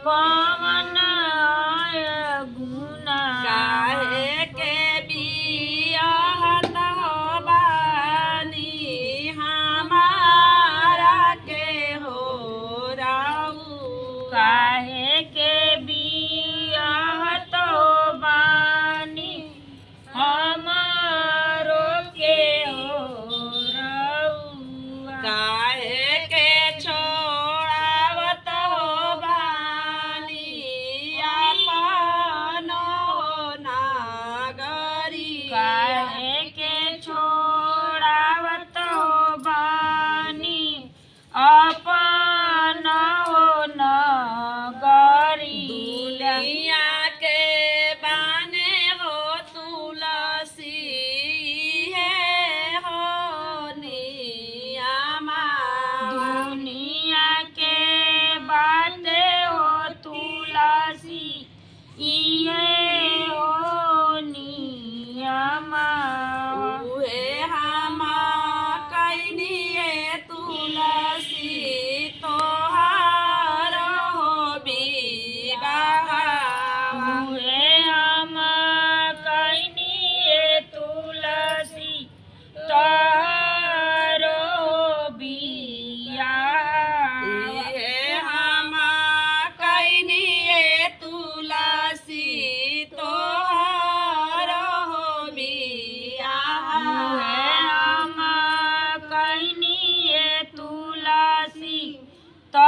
पवन गुना काहे के बियाहत हो बानी हमारा के हो राऊ काहे के बियाहत बानी हमारो के हो रउआ काहे के छोड़ावत हो बानी अपन नागरी काहे के छोड़ावत बानी अपन नगरी दुनिया के बाने हो तुलसी है हो नियमा दुनिया के बाते हो तुलसी इहे हो नियमा उहे हम कैनिए तुलसी तोहार हो विवाह उहे हम कइनिए तुलसी तोहरो बियाह इहे हम कैनिए तुलसी तोहार हो बियाह उहे हम कइनिए तुलसी तो